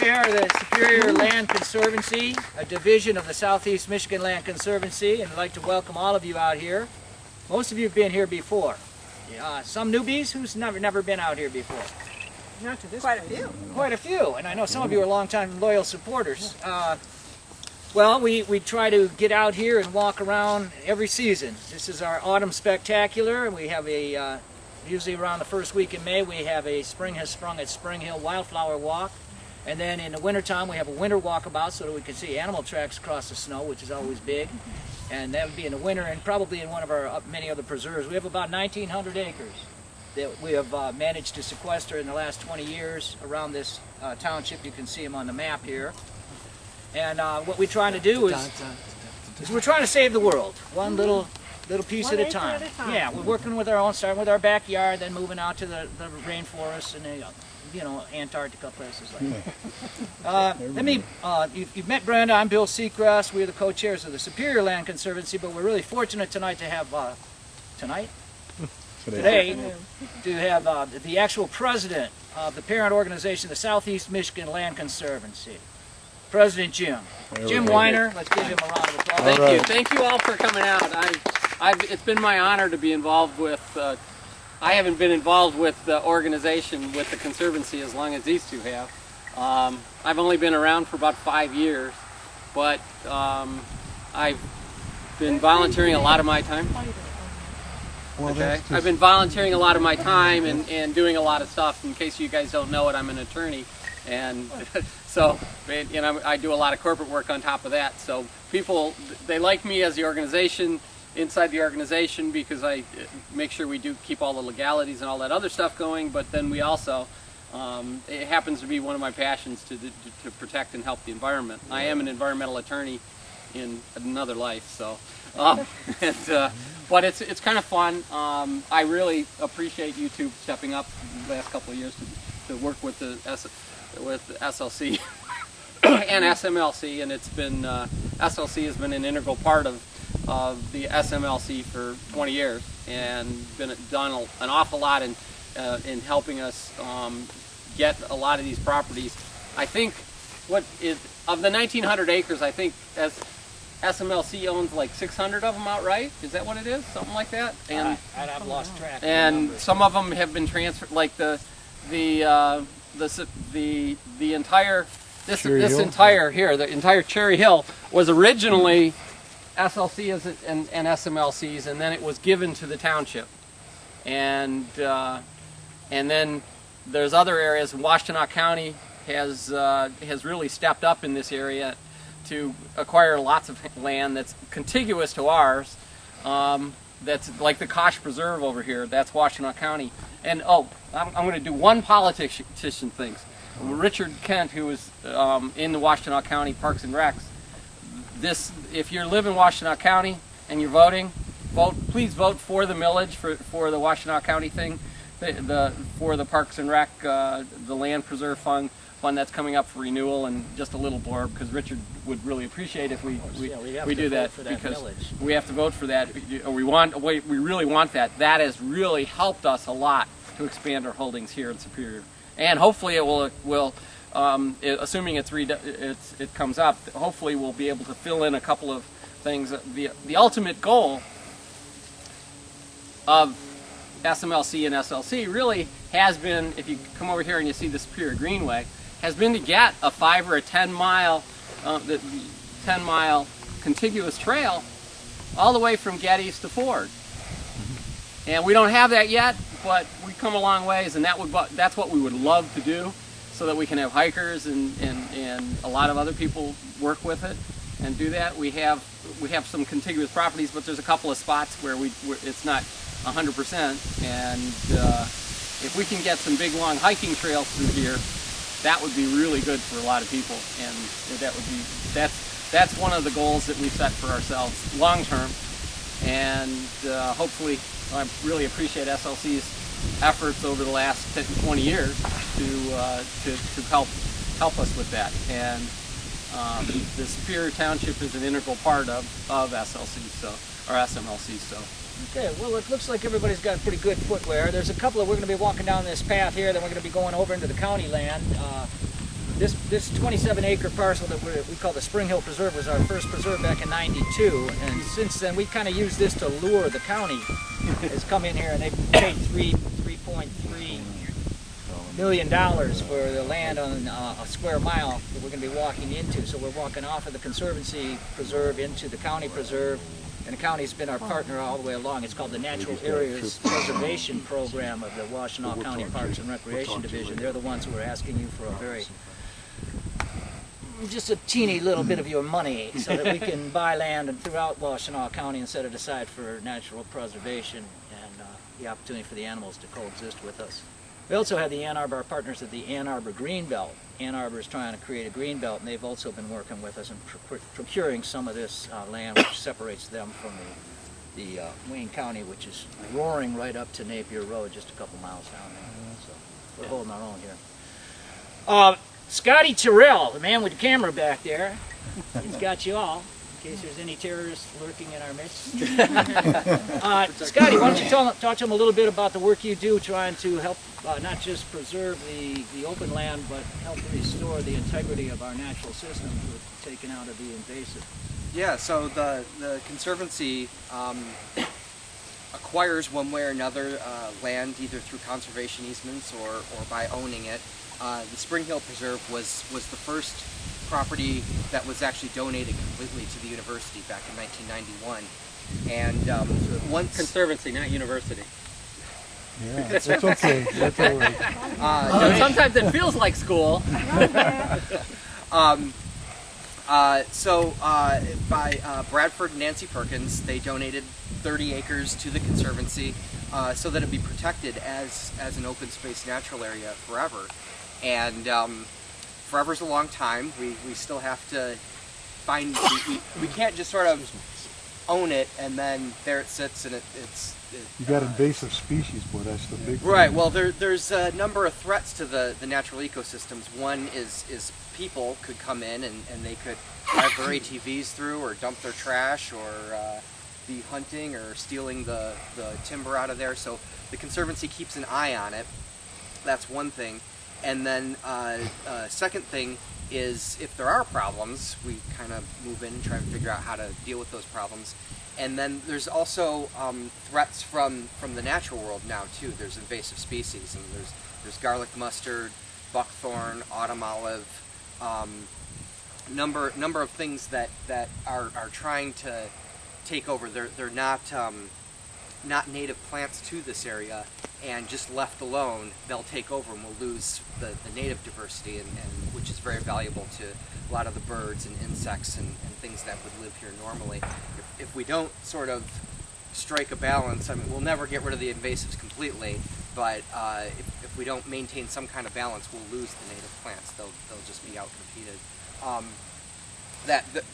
We are the Superior Land Conservancy, a division of the Southeast Michigan Land Conservancy, and I'd like to welcome all of you out here. Most of you have been here before. Some newbies, who's never been out here before? Not to this Quite a few. Quite a few, and I know some of you are longtime loyal supporters. Well, we try to get out here and walk around every season. This is our autumn spectacular, and we have a, usually around the first week in May, we have a Spring Has Sprung at Spring Hill Wildflower Walk. And then in the wintertime, we have a winter walkabout so that we can see animal tracks across the snow, which is always big. And that would be in the winter and probably in one of our many other preserves. We have about 1,900 acres that we have managed to sequester in the last 20 years around this township. You can see them on the map here. And what we're trying to do is we're trying to save the world, one little piece at a time. Yeah, we're working with our own, starting with our backyard, then moving out to the rainforests and the, Antarctica places like that. You've met Brenda. I'm Bill Seacrest. We're the co-chairs of the Superior Land Conservancy, but we're really fortunate tonight to have today to have the actual president of the parent organization, the Southeast Michigan Land Conservancy, President Jim Weiner. Let's give him a round of applause. Thank you all for coming out. It's been my honor to be involved with. I haven't been involved with the organization, with the Conservancy, as long as these two have. I've only been around for about 5 years, but I've been volunteering a lot of my time. I've been volunteering a lot of my time and doing a lot of stuff. In case you guys don't know it, I'm an attorney, and so I do a lot of corporate work on top of that. So people, they like me as the organization, inside the organization, because I make sure we do keep all the legalities and all that other stuff going, but then we also, it happens to be one of my passions to protect and help the environment. I am an environmental attorney in another life, so, but it's kind of fun. I really appreciate you two stepping up the last couple of years to work with the SLC and SMLC, and it's been, SLC has been an integral part of the SMLC for 20 years and done an awful lot in helping us get a lot of these properties. I think of the 1,900 acres, I think as SMLC owns like 600 of them outright. Is that what it is? Something like that? And I've lost track. And some of them have been transferred, like the entire Cherry Hill was originally SLC and SMLCs, and then it was given to the township, and then there's other areas. Washtenaw County has really stepped up in this area to acquire lots of land that's contiguous to ours. That's like the Kosh Preserve over here. That's Washtenaw County. And I'm going to do one politician things. Richard Kent, who was in the Washtenaw County Parks and Recs. If you live in Washtenaw County and you're voting, please vote for the millage for the Washtenaw County thing, for the Parks and Rec, the Land Preserve Fund that's coming up for renewal, and just a little blurb, because Richard would really appreciate if we do that, because millage. We have to vote for that. We really want that. That has really helped us a lot to expand our holdings here in Superior, and hopefully it will. Assuming it comes up, hopefully we'll be able to fill in a couple of things. The ultimate goal of SMLC and SLC really has been, if you come over here and you see the Superior Greenway, has been to get a 5 or a 10 mile contiguous trail all the way from Gettys to Ford. And we don't have that yet, but we've come a long ways, and that's what we would love to do, so that we can have hikers and a lot of other people work with it and do that. We have some contiguous properties, but there's a couple of spots where it's not 100%. And if we can get some big long hiking trails through here, that would be really good for a lot of people. And that's one of the goals that we set for ourselves long term. And hopefully, I really appreciate SLC's efforts over the last 20 years to help us with that, and the Superior Township is an integral part of SLC, or SMLC. So Okay, well, it looks like everybody's got pretty good footwear. There's a couple of, we're going to be walking down this path here, then we're going to be going over into the county land. this 27-acre parcel that we call the Spring Hill Preserve was our first preserve back in '92, and since then we kind of used this to lure the county. Has come in here and they've paid $3.3 million for the land on a square mile that we're going to be walking into. So we're walking off of the Conservancy Preserve into the county preserve, and the county's been our partner all the way along. It's called the Natural Areas Preservation Program of the Washtenaw County Parks and Recreation Division. They're the ones who are asking you for a very, just a teeny little bit of your money so that we can buy land and throughout Washtenaw County and set it aside for natural preservation and the opportunity for the animals to coexist with us. We also have the Ann Arbor, our partners at the Ann Arbor Greenbelt. Ann Arbor is trying to create a greenbelt, and they've also been working with us and procuring some of this land, which separates them from the Wayne County, which is roaring right up to Napier Road, just a couple miles down there. So we're holding our own here. Scotty Terrell, the man with the camera back there, he's got you all, in case there's any terrorists lurking in our midst. Scotty, why don't you talk to him a little bit about the work you do trying to help not just preserve the open land, but help restore the integrity of our natural systems with taking out of the invasive. Yeah, so the Conservancy acquires one way or another land either through conservation easements or by owning it. The Spring Hill Preserve was the first property that was actually donated completely to the university back in 1991. And once Conservancy, not university. Yeah, that's okay. That's all right. Sometimes it feels like school. By Bradford and Nancy Perkins, they donated 30 acres to the Conservancy so that it'd be protected as an open space natural area forever. And forever's a long time. We still have to find, we can't just sort of own it and then there it sits and You got invasive species, boy, that's the big thing. Right, well there's a number of threats to the natural ecosystems. One is people could come in and they could drive their ATVs through or dump their trash or be hunting or stealing the timber out of there. So the Conservancy keeps an eye on it. That's one thing. And then second thing is if there are problems, we kind of move in and try and figure out how to deal with those problems. And then there's also threats from the natural world now too. There's invasive species, and there's garlic mustard, buckthorn, autumn olive, number of things that are trying to take over. They're not native plants to this area, and just left alone, they'll take over and we'll lose the native diversity, and which is very valuable to a lot of the birds and insects and things that would live here normally. If we don't sort of strike a balance, I mean, we'll never get rid of the invasives completely, but if we don't maintain some kind of balance, we'll lose the native plants. They'll just be outcompeted.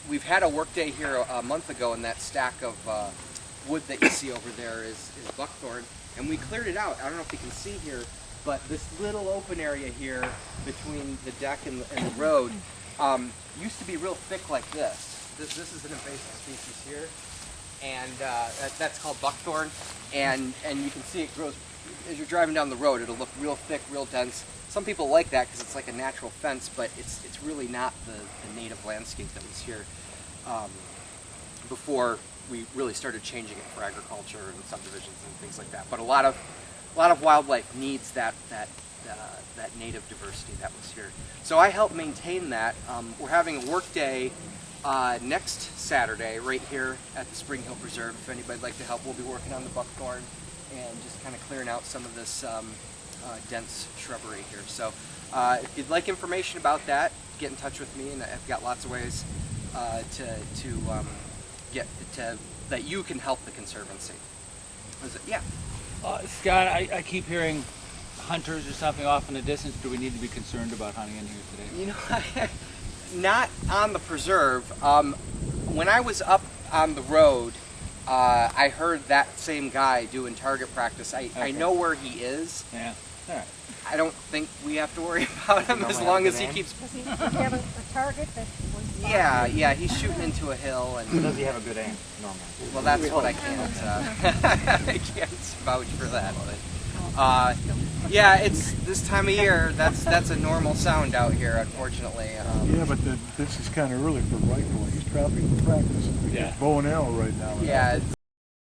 We've had a work day here a month ago, and that stack of wood that you see over there is buckthorn, and we cleared it out. I don't know if you can see here, but this little open area here between the deck and the road used to be real thick like this. This is an invasive species here, and that's called buckthorn, and you can see it grows as you're driving down the road. It'll look real thick, real dense. Some people like that because it's like a natural fence, but it's really not the native landscape that was here before we really started changing it for agriculture and subdivisions and things like that. But a lot of wildlife needs that native diversity that was here. So I help maintain that. We're having a work day next Saturday right here at the Spring Hill Preserve. If anybody'd like to help, we'll be working on the buckthorn and just kind of clearing out some of this dense shrubbery here. So if you'd like information about that, get in touch with me, and I've got lots of ways that you can help the Conservancy. Yeah. Scott, I keep hearing hunters or something off in the distance. Do we need to be concerned about hunting in here today? You know, not on the preserve. When I was up on the road, I heard that same guy doing target practice. I know where he is. Yeah. All right. I don't think we have to worry about him as long as he keeps... Does he have a target that was... Yeah, he's shooting into a hill. And does he have a good aim, normally? Well, that's what I can't... I can't vouch for that. But Yeah, it's this time of year. That's a normal sound out here, unfortunately. Yeah, but this is kind of early for rifle. He's probably practicing. Yeah. Bow and arrow right now. Yeah.